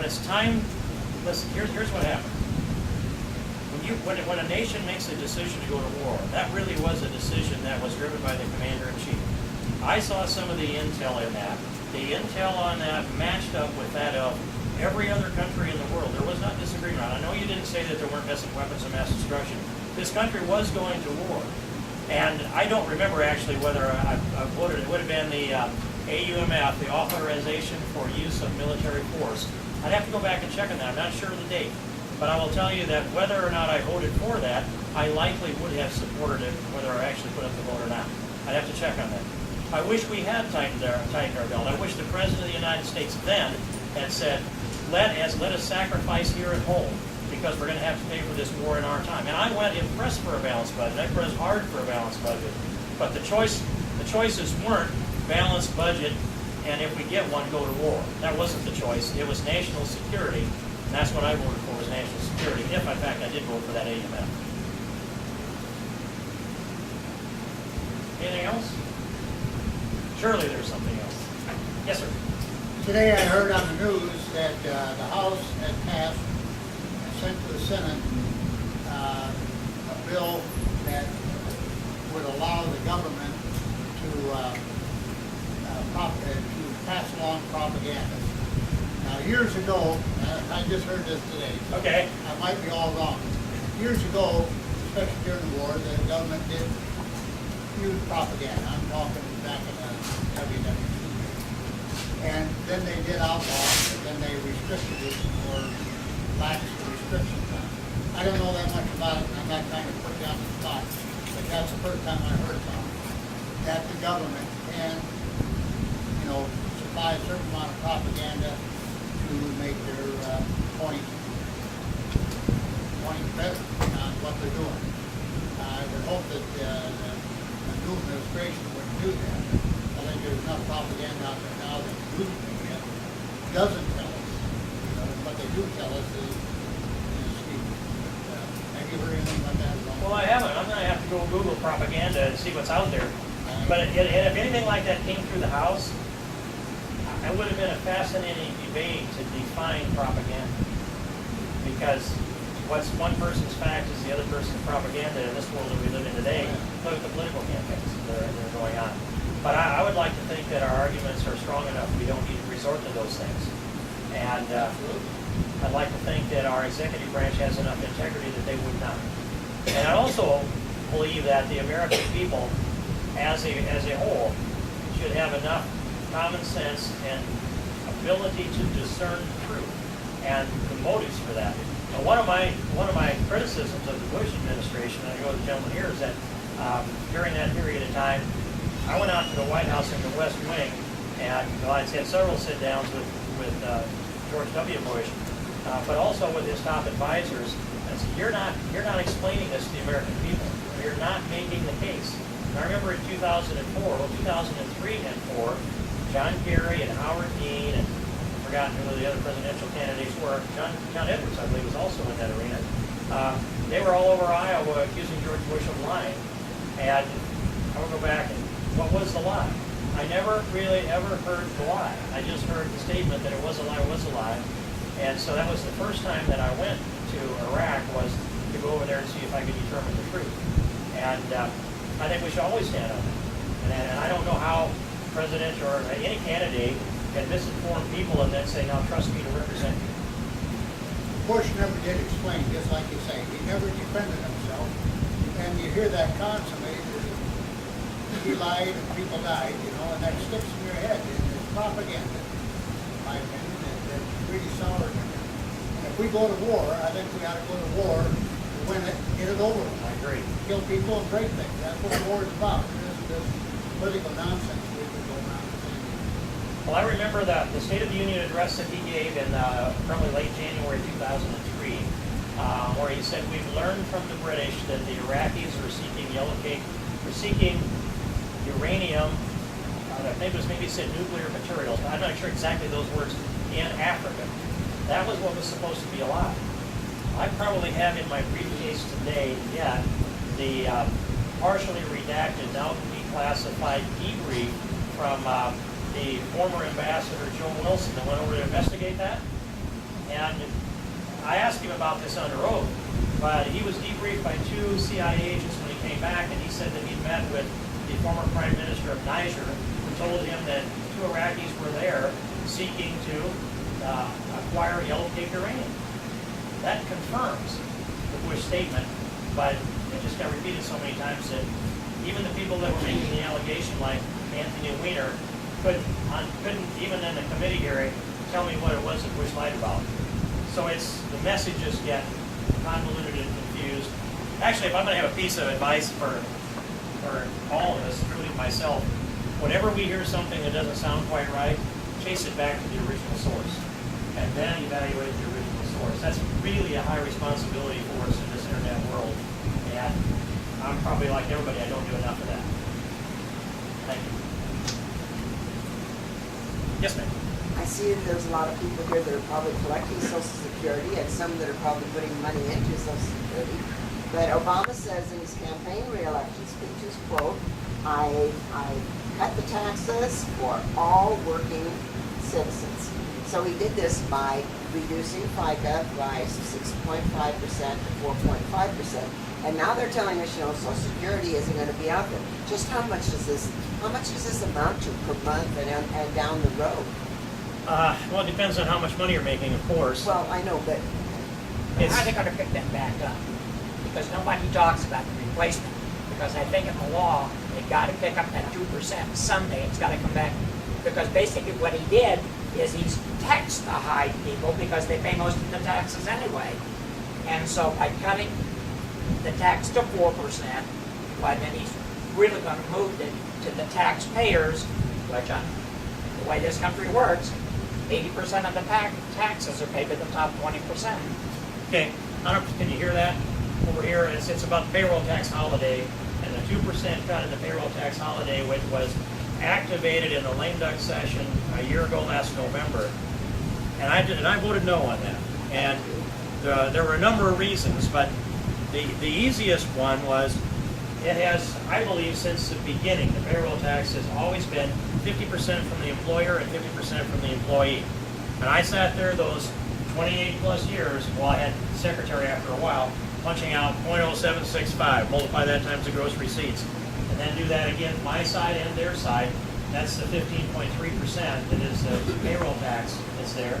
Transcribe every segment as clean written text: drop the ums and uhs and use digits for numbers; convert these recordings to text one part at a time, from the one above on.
when it's time, listen, here's what happens. When a nation makes a decision to go to war, that really was a decision that was driven by the commander-in-chief. I saw some of the intel in that. The intel on that matched up with that of every other country in the world. There was not disagreement on it. I know you didn't say that there weren't weapons of mass destruction. This country was going to war. And I don't remember actually whether I voted. It would have been the AUMF, the Authorization for Use of Military Force. I'd have to go back and check on that. I'm not sure of the date. But I will tell you that whether or not I voted for that, I likely would have supported it, whether I actually put up the vote or not. I'd have to check on that. I wish we had tightened our belt. I wish the President of the United States then had said, let us sacrifice here at home, because we're going to have to pay for this war in our time. And I went and pressed for a balanced budget. I pressed hard for a balanced budget. But the choices weren't balanced budget, and if we get one, go to war. That wasn't the choice. It was national security, and that's what I voted for, was national security, if in fact I did vote for that AMF. Anything else? Surely there's something else. Yes, sir. Today I heard on the news that the House had passed and sent to the Senate a bill that would allow the government to pass along propaganda. Now, years ago, I just heard this today, so okay. I might be all wrong. Years ago, especially during the war, the government did use propaganda. I'm talking back in the WW2. And then they did outlaw it, and then they restricted it or laxed the restrictions on it. I don't know that much about it, and I'm not trying to put it down the spot, but that's the first time I heard about it. That the government can, supply a certain amount of propaganda to make their point better on what they're doing. I would hope that the new administration wouldn't do that. I think there's enough propaganda out there now that the news media doesn't tell us. What they do tell us is stupid. Have you heard anything about that? Well, I haven't. I'm going to have to go Google propaganda and see what's out there. But if anything like that came through the House, it would have been a fascinating debate to define propaganda. Because what's one person's fact is the other person's propaganda in this world that we live in today. Look at the political campaigns that are going on. But I would like to think that our arguments are strong enough we don't need to resort to those things. And I'd like to think that our executive branch has enough integrity that they would not. And I also believe that the American people, as a whole, should have enough common sense and ability to discern the truth and the motives for that. Now, one of my criticisms of the Bush administration, and I go to the gentleman here, is that during that period of time, I went out to the White House in the West Wing, and I'd had several sit-downs with George W. Bush, but also with his top advisors. And said, you're not explaining this to the American people. You're not making the case. And I remember in 2003 and 4, John Kerry and Howard Dean, and I've forgotten who the other presidential candidates were. John Edwards, I believe, was also in that arena. They were all over Iowa accusing George Bush of lying. And I will go back and what was the lie? I never really ever heard the lie. I just heard the statement that it was a lie. And so that was the first time that I went to Iraq, was to go over there and see if I could determine the truth. And I think we should always stand on that. And I don't know how President or any candidate can misinform people and then say, now trust me to represent you. Bush never did explain, just like you say. He never defended himself. And you hear that constantly. He lied and people died, and that sticks in your head. It's propaganda, in my opinion, that's really sour. And if we go to war, I think we ought to go to war to win it, get it over with. I agree. Kill people and break things. That's what war is about. This political nonsense we've been going on. Well, I remember the State of the Union address that he gave in probably late January 2003, where he said, we've learned from the British that the Iraqis are seeking yellow cake, seeking uranium, I think it was maybe said nuclear materials, but I'm not sure exactly those words, in Africa. That was what was supposed to be a lie. I probably have in my briefcase today yet the partially redacted, now declassified debrief from the former ambassador Joe Wilson that went over to investigate that. And I asked him about this under oath, but he was debriefed by 2 CIA agents when he came back, and he said that he'd met with the former Prime Minister of Niger, who told him that 2 Iraqis were there seeking to acquire yellow cake uranium. That confirms the Bush statement, but it just got repeated so many times that even the people that were making the allegation, like Anthony Weiner, couldn't even in the committee hearing tell me what it was that Bush lied about. So the messages get convoluted and confused. Actually, if I'm going to have a piece of advice for all of us, including myself, whenever we hear something that doesn't sound quite right, chase it back to the original source, and then evaluate the original source. That's really a high responsibility for us in this internet world, and I'm probably like everybody, I don't do enough of that. Thank you. Yes, ma'am. I see that there's a lot of people here that are probably collecting Social Security and some that are probably putting money into Social Security. But Obama says in his campaign re-election speeches, quote, I cut the taxes for all working citizens. So he did this by reducing FICA by 6.5% to 4.5%. And now they're telling us, Social Security isn't going to be out there. Just how much does this amount to per month and down the road? Well, it depends on how much money you're making, of course. Well, I know, but How are they going to pick that back up? Because nobody talks about the replacement. Because I think in the law, they've got to pick up that 2% someday. It's got to come back. Because basically what he did is he's taxed the high people because they pay most of the taxes anyway. And so by cutting the tax to 4%, well, then he's really going to move it to the taxpayers, which on the way this country works, 80% of the taxes are paid to the top 20%. Okay, I don't, can you hear that? Over here, it's about the payroll tax holiday, and the 2% cut in the payroll tax holiday, which was activated in the lame duck session a year ago last November. And I voted no on that. And there were a number of reasons, but the easiest one was it has, I believe, since the beginning, the payroll tax has always been 50% from the employer and 50% from the employee. And I sat there those 28 plus years, well, I had secretary after a while, punching out 0.0765, multiply that times the gross receipts, and then do that again, my side and their side. That's the 15.3% that is the payroll tax that's there.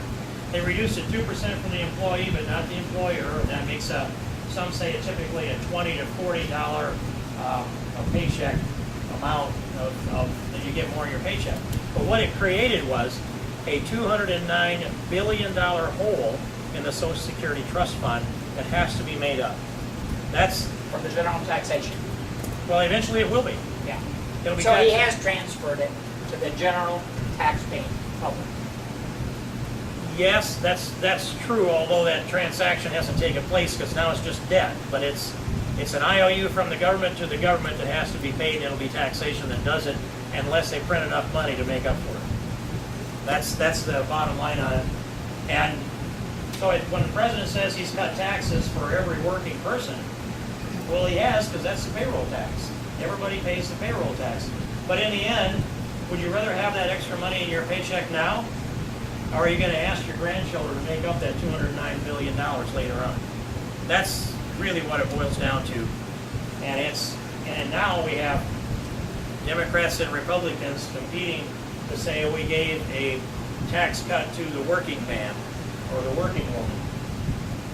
They reduced it 2% from the employee, but not the employer, and that makes some say typically a $20 to $40 a paycheck amount that you get more in your paycheck. But what it created was a $209 billion hole in the Social Security Trust Fund that has to be made up. That's For the general taxation. well, eventually it will be. Yeah. It'll be So he taxed. has transferred it to the general tax-paying public. Yes, that's true. Although that transaction hasn't taken place because now it's just debt. But it's an IOU from the government to the government that has to be paid. And it'll be taxation that does it unless they print enough money to make up for it. That's the bottom line on it. And so when the president says he's cut taxes for every working person, well, he has, because that's the payroll tax. Everybody pays the payroll tax. But in the end, would you rather have that extra money in your paycheck now? Or are you going to ask your grandchildren to make up that $209 billion later on? That's really what it boils down to. And now we have Democrats and Republicans competing to say we gave a tax cut to the working man or the working woman.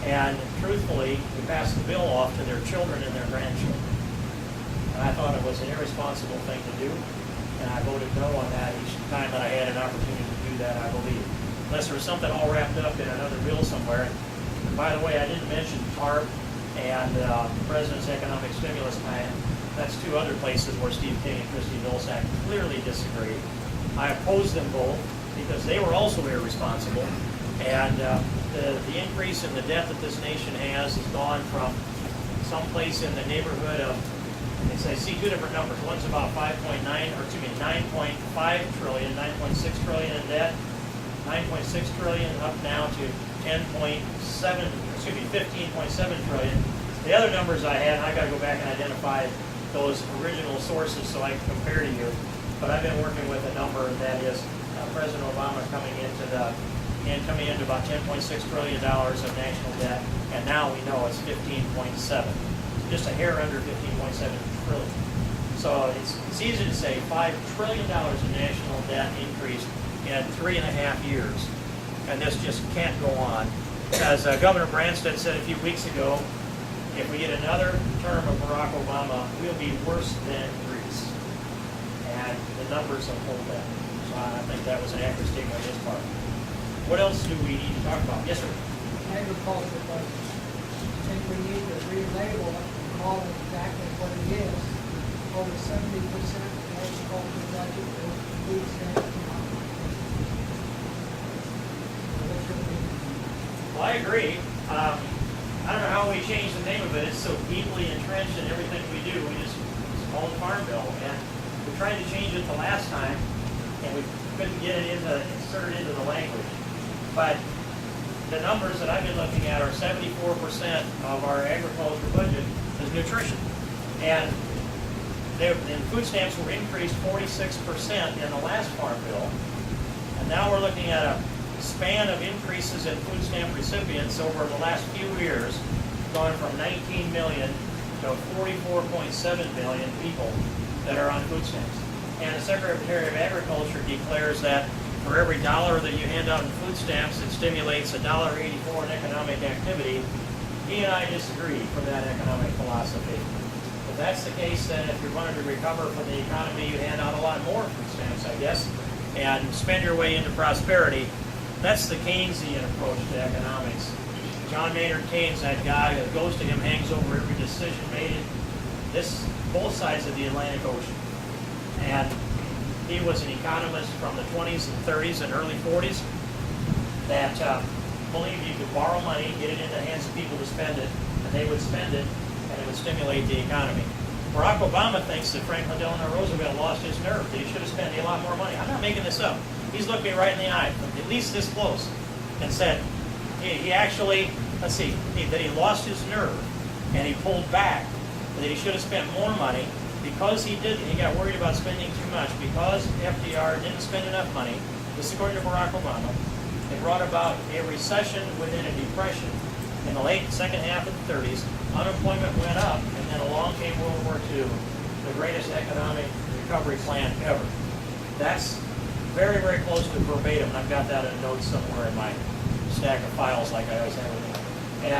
And truthfully, we passed the bill off to their children and their grandchildren. And I thought it was an irresponsible thing to do. And I voted no on that each time that I had an opportunity to do that, I believe. Unless there was something all wrapped up in another bill somewhere. And by the way, I didn't mention TARP and the President's Economic Stimulus Plan. That's two other places where Steve King and Christy Vilsack clearly disagree. I opposed them both because they were also irresponsible. And the increase in the debt that this nation has gone from someplace in the neighborhood of, I see two different numbers. One's about 9.5 trillion, 9.6 trillion in debt, 9.6 trillion up now to 15.7 trillion. The other numbers I had, I got to go back and identify those original sources so I can compare to you. But I've been working with a number that is President Obama coming into the and coming into about $10.6 trillion of national debt, and now we know it's 15.7, just a hair under 15.7 trillion. So it's easy to say $5 trillion in national debt increase in 3.5 years, and this just can't go on. As Governor Branstad said a few weeks ago, if we get another term of Barack Obama, we'll be worse than Greece. And the numbers uphold that. So I think that was an accurate statement on his part. What else do we need to talk about? Yes, sir. Agriculture budget. I think we need to relabel it and call it exactly what it is. Over 70% of the agriculture budget is food stamps. Well, I agree. I don't know how we change the name of it. It's so deeply entrenched in everything we do. We just call it Farm Bill. And we tried to change it the last time, and we couldn't get it inserted into the language. But the numbers that I've been looking at are 74% of our agriculture budget is nutrition. And food stamps were increased 46% in the last Farm Bill. And now we're looking at a span of increases in food stamp recipients over the last few years, going from 19 million to 44.7 million people that are on food stamps. And the Secretary of Agriculture declares that for every dollar that you hand out in food stamps, it stimulates $1.84 in economic activity. He and I disagree from that economic philosophy. If that's the case, then if you're wanting to recover from the economy, you hand out a lot more food stamps, I guess, and spend your way into prosperity. That's the Keynesian approach to economics. John Maynard Keynes, that guy that goes to him, hangs over every decision made in both sides of the Atlantic Ocean. And he was an economist from the 20s and 30s and early 40s that believed you could borrow money, get it in the hands of people to spend it, and they would spend it, and it would stimulate the economy. Barack Obama thinks that Franklin Delano Roosevelt lost his nerve, that he should have spent a lot more money. I'm not making this up. He's looked me right in the eye, at least this close, and said he actually, that he lost his nerve and he pulled back, that he should have spent more money because he didn't. He got worried about spending too much because FDR didn't spend enough money. This is according to Barack Obama. It brought about a recession within a depression. In the second half of the 30s, unemployment went up, and then along came World War II, the greatest economic recovery plan ever. That's very, very close to verbatim, and I've got that in a note somewhere in my stack of files like I always have with me.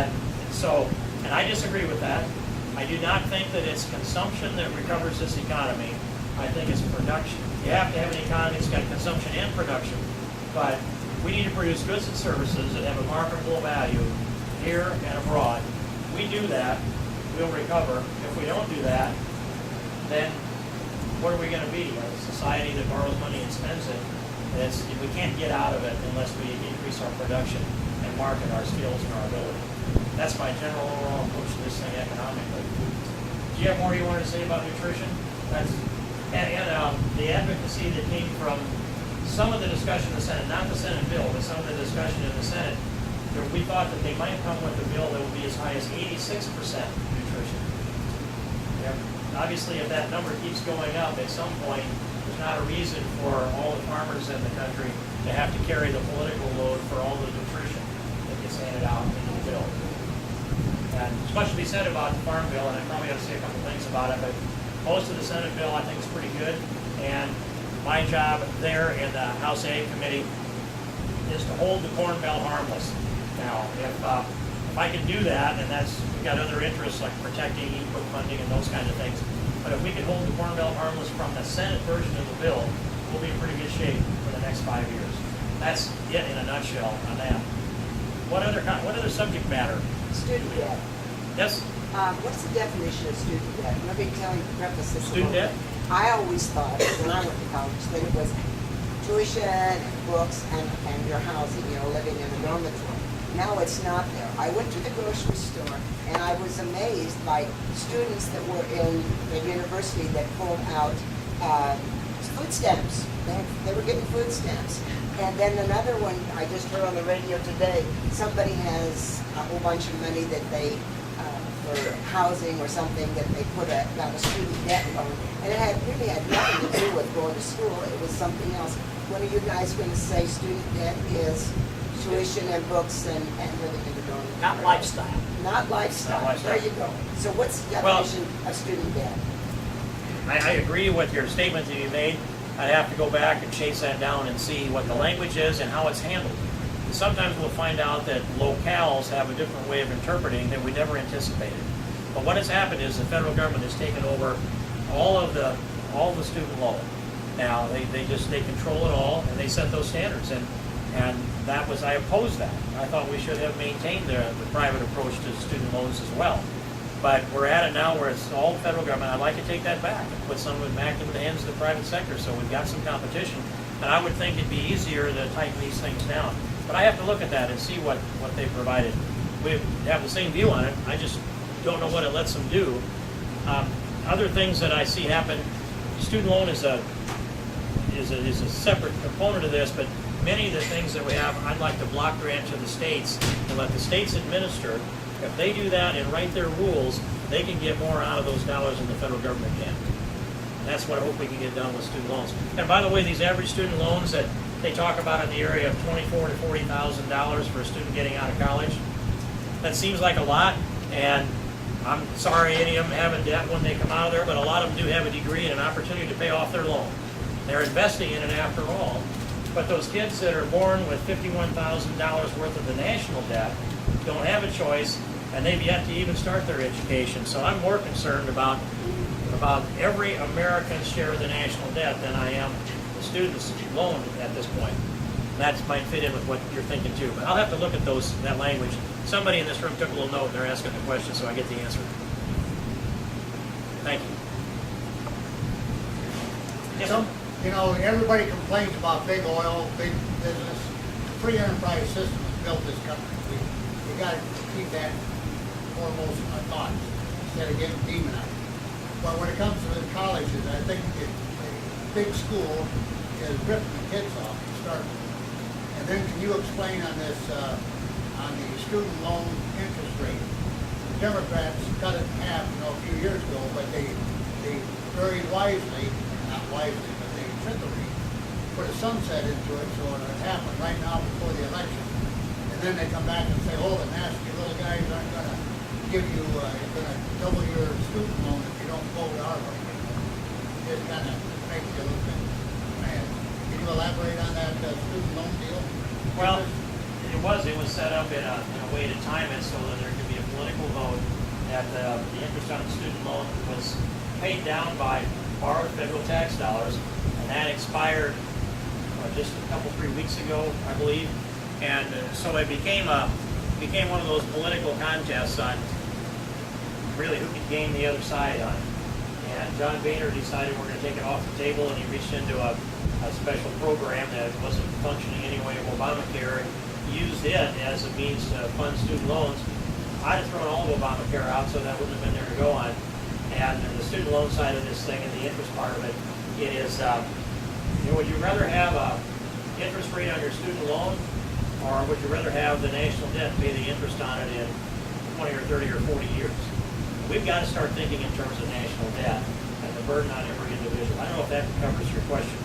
And I disagree with that. I do not think that it's consumption that recovers this economy. I think it's production. You have to have an economy that's got consumption and production, but we need to produce goods and services that have a marketable value here and abroad. We do that, we'll recover. If we don't do that, then what are we going to be? A society that borrows money and spends it. We can't get out of it unless we increase our production and market our skills and our ability. That's my general overall approach to this thing economically. Do you have more you wanted to say about nutrition? The advocacy that came from some of the discussion in the Senate, not the Senate bill, but some of the discussion in the Senate, we thought that they might come with a bill that would be as high as 86% nutrition. Yep. Obviously, if that number keeps going up, at some point, there's not a reason for all the farmers in the country to have to carry the political load for all the nutrition that gets handed out in the bill. And there's much to be said about the Farm Bill, and I probably ought to say a couple things about it, but most of the Senate bill I think is pretty good, and my job there in the House Ag Committee is to hold the Corn Bill harmless. Now, if I can do that, and we've got other interests like protecting input funding and those kinds of things, but if we can hold the Corn Bill harmless from the Senate version of the bill, we'll be in pretty good shape for the next 5 years. That's it in a nutshell on that. What other subject matter? Student debt. Yes? What's the definition of student debt? Let me preface this a Student little debt? bit. I always thought, when I went to college, that it was tuition and books and your housing, living in a dormitory. Now it's not there. I went to the grocery store and I was amazed by students that were in the university that pulled out food stamps. They were getting food stamps. And then another one, I just heard on the radio today, somebody has a whole bunch of money that they, for housing or something, that they got a student debt loan. And it really had nothing to do with going to school. It was something else. When are you guys going to say student debt is tuition and books and living in the dorm. Not lifestyle. Not lifestyle. Not lifestyle. There you go. So what's the Well- definition of student debt? I agree with your statement that you made. I'd have to go back and chase that down and see what the language is and how it's handled. And sometimes we'll find out that locales have a different way of interpreting that we never anticipated. But what has happened is the federal government has taken over all the student loan. Now, they control it all, and they set those standards, and that was, I opposed that. I thought we should have maintained the private approach to student loans as well. But we're at it now where it's all federal government. I'd like to take that back and put some of it back into the hands of the private sector, so we've got some competition. And I would think it'd be easier to tighten these things down. But I have to look at that and see what they provided. We have the same view on it, I just don't know what it lets them do. Other things that I see happen, student loan is a separate component of this, but many of the things that we have, I'd like to block grant to the states and let the states administer. If they do that and write their rules, they can get more out of those dollars than the federal government can. That's what I hope we can get done with student loans. And by the way, these average student loans that they talk about in the area of $24,000 to $40,000 for a student getting out of college, that seems like a lot, and I'm sorry any of them have a debt when they come out of there, but a lot of them do have a degree and an opportunity to pay off their loan. They're investing in it after all. But those kids that are born with $51,000 worth of the national debt don't have a choice, and they've yet to even start their education. So I'm more concerned about every American's share of the national debt than I am the student's loan at this point. That might fit in with what you're thinking too. But I'll have to look at that language. Somebody in this room took a little note and they're asking the question, so I get the answer. Thank you. Yes, So, you know, everybody complains about big oil, big business. The free enterprise system has built this country. We got to keep that foremost in our thoughts instead of getting demonized. But when it comes to the colleges, I think a big school is ripping the kids off to start with. And then can you explain on this, on the student loan interest rate? The Democrats cut it in half, a few years ago, but they very wisely, not wisely, but they trickery, put a sunset into it, so it would happen right now before the election. And then they come back and say, oh, the nasty little guys aren't gonna give you, gonna double your student loan if you don't vote our way. It just kind of makes you a little bit mad. Can you elaborate on that student loan deal? Well, it was set up in a way to time it so that there could be a political vote that the interest on the student loan was paid down by borrowed federal tax dollars, and that expired just a couple, 3 weeks ago, I believe. And so it became one of those political contests on really who could gain the other side on it. And John Boehner decided we're going to take it off the table, and he reached into a special program that wasn't functioning anyway of Obamacare, and used it as a means to fund student loans. I'd have thrown all of Obamacare out, so that wouldn't have been there to go on. And the student loan side of this thing and the interest part of it, it is, would you rather have a interest rate on your student loan, or would you rather have the national debt pay the interest on it in 20 or 30 or 40 years? We've got to start thinking in terms of national debt and the burden on every individual. I don't know if that covers your question.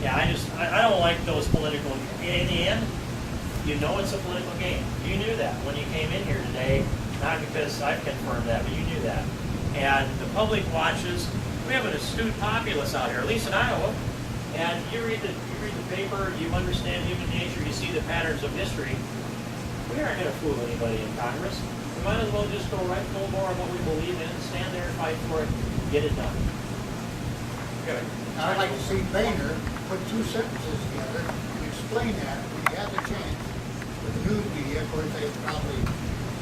Yeah, I don't like those political, in the end, you know it's a political game. You knew that when you came in here today, not because I've confirmed that, but you knew that. And the public watches. We have an astute populace out here, at least in Iowa. And you read the paper, you understand human nature, you see the patterns of history. We aren't going to fool anybody in Congress. We might as well just go right full bore on what we believe in, stand there and fight for it, get it done. Good. I'd like to see Boehner put two sentences together and explain that when you have the chance with the news media. Of course, they probably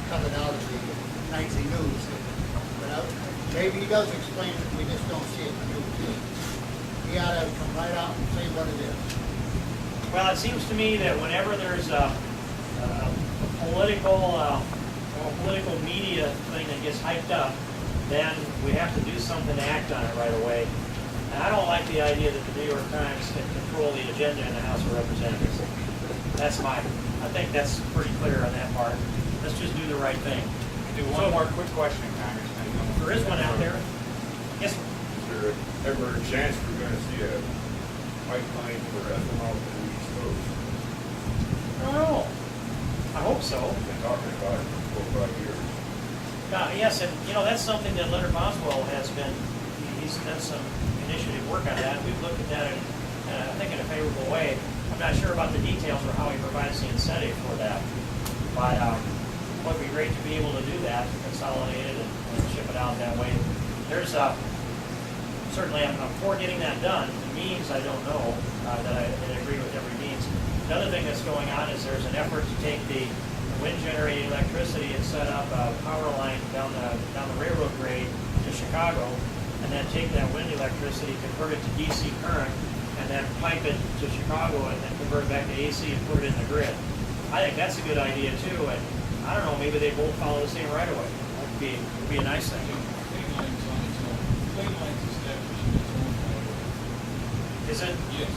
cut it out of the nightly news. But maybe he does explain it, we just don't see it in the news. He ought to come right out and say what it is. Well, it seems to me that whenever there's a political media thing that gets hyped up, then we have to do something to act on it right away. And I don't like the idea that the New York Times can control the agenda in the House of Representatives. I think that's pretty clear on that part. Let's just do the right thing. Do one more quick question, Congressman. There is one out there. Yes, sir. Is there ever a chance we're going to see a pipeline for ethanol to the East Coast? I don't know. I hope so. Been talking about it for 4 or 5 years. Yes, and you know, that's something that Leonard Boswell has been, he's done some initiative work on that. We've looked at that in, I think in a favorable way. I'm not sure about the details or how he provides the incentive for that. But it would be great to be able to do that, consolidate it and ship it out that way. There's certainly I'm for getting that done. The means I don't know that I agree with every means. Another thing that's going on is there's an effort to take the wind generated electricity and set up a power line down the railroad grade to Chicago, and then take that wind electricity, convert it to DC current, and then pipe it to Chicago and then convert it back to AC and put it in the grid. I think that's a good idea too, and I don't know, maybe they both follow the same right away. That would be a nice thing. Clean lines on its own. Clean lines establishing its own right of way. Is it? Yes.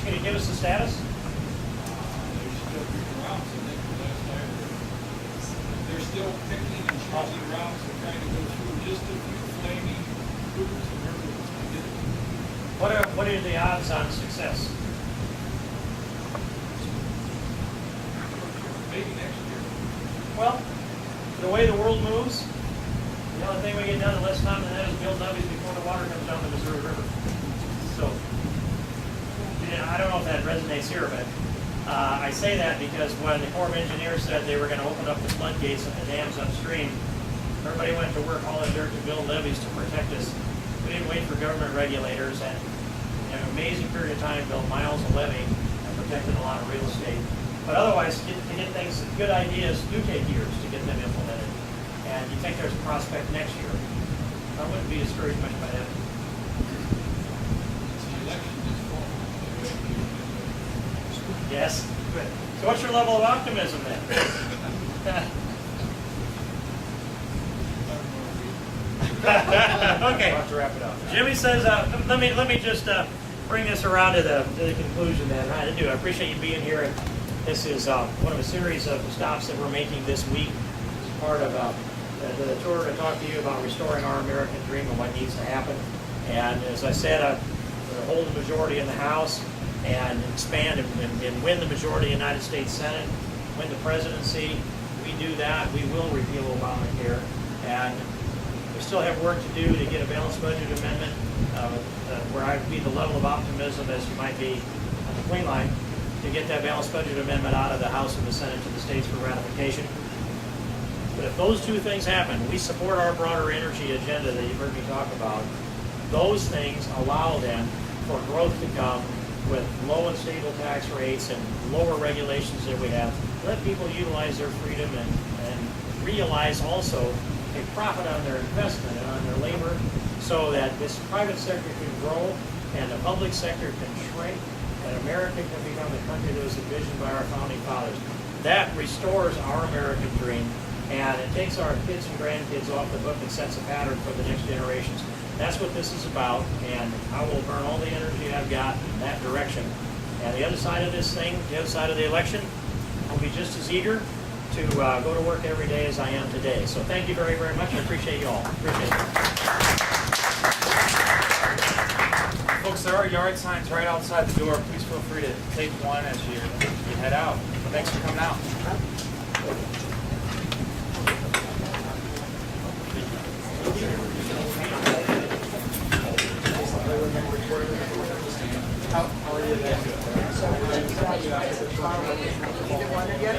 Can you give us the status? There's still big routes, I think, the last I heard. They're still picking and choosing routes and trying to go through just a few flaming groups and hurdles to get it. What are the odds on success? Maybe next year. Well, the way the world moves, the only thing we get done in less time than that is build levees before the water comes down the Missouri River. So, yeah, I don't know if that resonates here, but I say that because when the Corps of Engineers said they were going to open up the floodgates and the dams upstream, everybody went to work hauling dirt to build levees to protect us. We didn't wait for government regulators, and in an amazing period of time built miles of levee and protected a lot of real estate. But otherwise, to get things, good ideas do take years to get them implemented. And you think there's a prospect next year. I wouldn't be discouraged much by that. It's the election this fall. Yes. Good. So what's your level of optimism then? Okay. We'll have to wrap it up. Jimmy says, let me just bring this around to the conclusion then. I appreciate you being here. And this is one of a series of stops that we're making this week as part of the tour to talk to you about restoring our American dream and what needs to happen. And as I said, we'll hold the majority in the House and expand and win the majority in the United States Senate, win the presidency. We do that, we will repeal Obamacare. And we still have work to do to get a balanced budget amendment where I would be the level of optimism as you might be on the Queen line to get that balanced budget amendment out of the House and the Senate to the states for ratification. But if those two things happen, we support our broader energy agenda that you've heard me talk about. Those things allow then for growth to come with low and stable tax rates and lower regulations that we have. Let people utilize their freedom and realize also a profit on their investment and on their labor so that this private sector can grow and the public sector can shrink and America can become the country that was envisioned by our founding fathers. That restores our American dream and it takes our kids and grandkids off the hook and sets a pattern for the next generations. That's what this is about, and I will burn all the energy I've got in that direction. And the other side of this thing, the other side of the election, I'll be just as eager to go to work every day as I am today. So thank you very, very much. I appreciate you all. Appreciate it. Folks, there are yard signs right outside the door. Please feel free to take one as you head out. Thanks for coming out. How are you? Either one again?